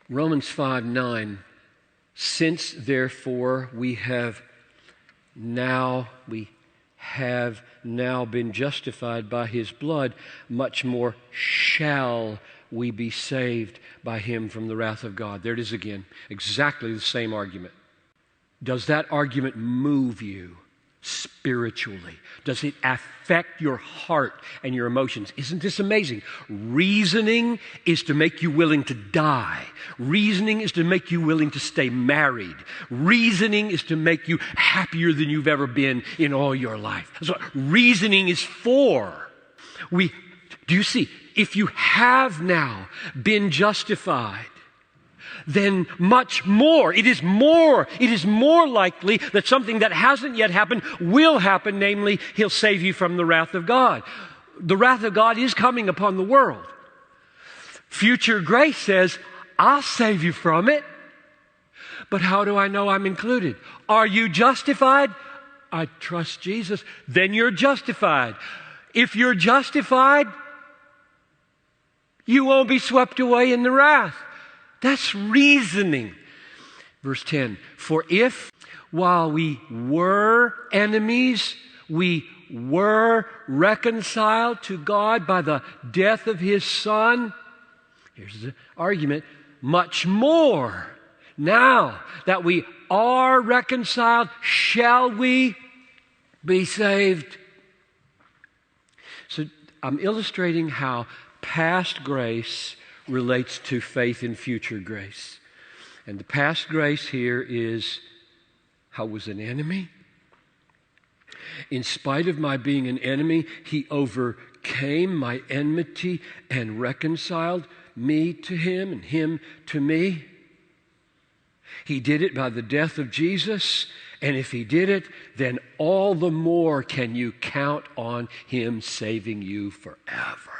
Romans 5:9. Since therefore we have now been justified by his blood, much more shall we be saved by him from the wrath of God. There it is again. Exactly the same argument. Does that argument move you spiritually? Does it affect your heart and your emotions? Isn't this amazing? Reasoning is to make you willing to die. Reasoning is to make you willing to stay married. Reasoning is to make you happier than you've ever been in all your life. That's what reasoning is for. Do you see? If you have now been justified, then much more. It is more likely that something that hasn't yet happened will happen, namely, he'll save you from the wrath of God. The wrath of God is coming upon the world. Future grace says, I'll save you from it. But how do I know I'm included? Are you justified? I trust Jesus. Then you're justified. If you're justified, you won't be swept away in the wrath. That's reasoning. Verse 10, for if while we were enemies, we were reconciled to God by the death of his Son, here's the argument, much more, now that we are reconciled, shall we be saved. So I'm illustrating how past grace relates to faith in future grace. And the past grace here is, I was an enemy. In spite of my being an enemy, he overcame my enmity and reconciled me to him and him to me. He did it by the death of Jesus. And if he did it, then all the more can you count on him saving you forever.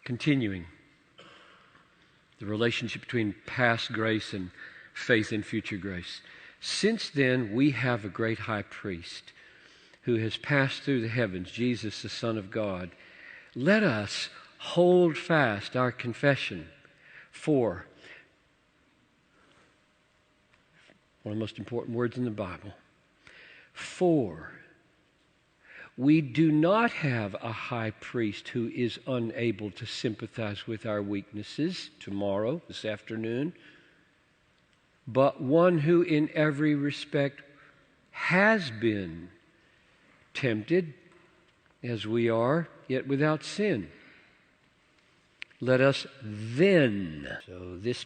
Continuing. The relationship between past grace and faith in future grace. Since then, we have a great high priest who has passed through the heavens, Jesus, the Son of God. Let us hold fast our confession, for one of the most important words in the Bible, for we do not have a high priest who is unable to sympathize with our weaknesses tomorrow, this afternoon, but one who in every respect has been tempted as we are, yet without sin. Let us then, so this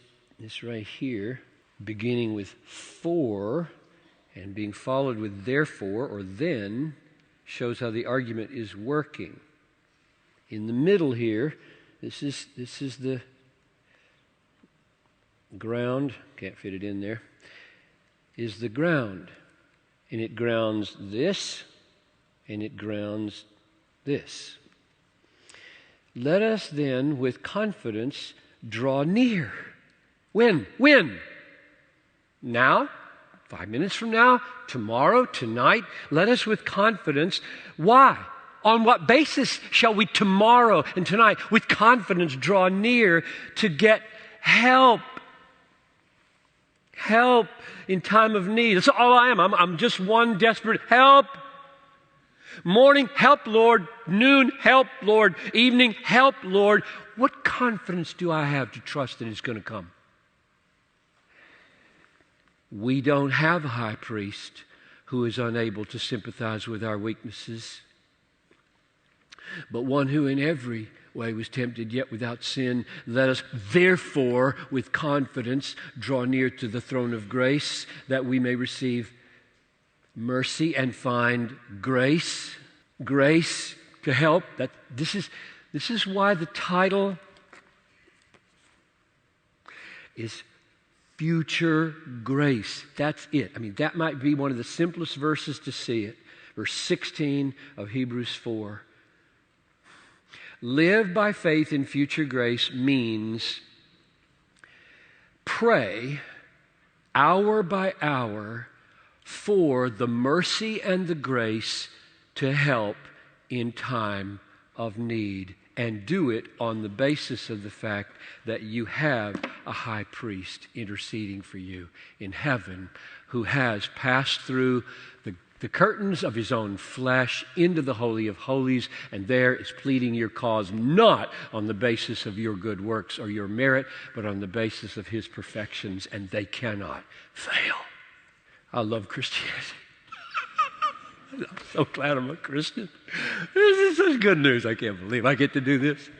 right here, beginning with for and being followed with therefore or then, shows how the argument is working. In the middle here, this is the ground, can't fit it in there, is the ground. And it grounds this, and it grounds this. Let us then with confidence draw near. When? Now? 5 minutes from now, tomorrow, tonight, let us with confidence. Why? On what basis shall we tomorrow and tonight with confidence draw near to get help? Help in time of need. That's all I am. I'm just one desperate help. Morning, help, Lord. Noon, help, Lord. Evening, help, Lord. What confidence do I have to trust that it's going to come? We don't have a high priest who is unable to sympathize with our weaknesses, but one who in every way was tempted yet without sin. Let us therefore with confidence draw near to the throne of grace that we may receive mercy and find grace to help. This is why the title is future grace. That's it. I mean, that might be one of the simplest verses to see it. Verse 16 of Hebrews 4. Live by faith in future grace means pray hour by hour for the mercy and the grace to help in time of need and do it on the basis of the fact that you have a high priest interceding for you in heaven who has passed through the curtains of his own flesh into the Holy of Holies, and there is pleading your cause, not on the basis of your good works or your merit, but on the basis of his perfections, and they cannot fail. I love Christianity. I'm so glad I'm a Christian. This is such good news. I can't believe I get to do this.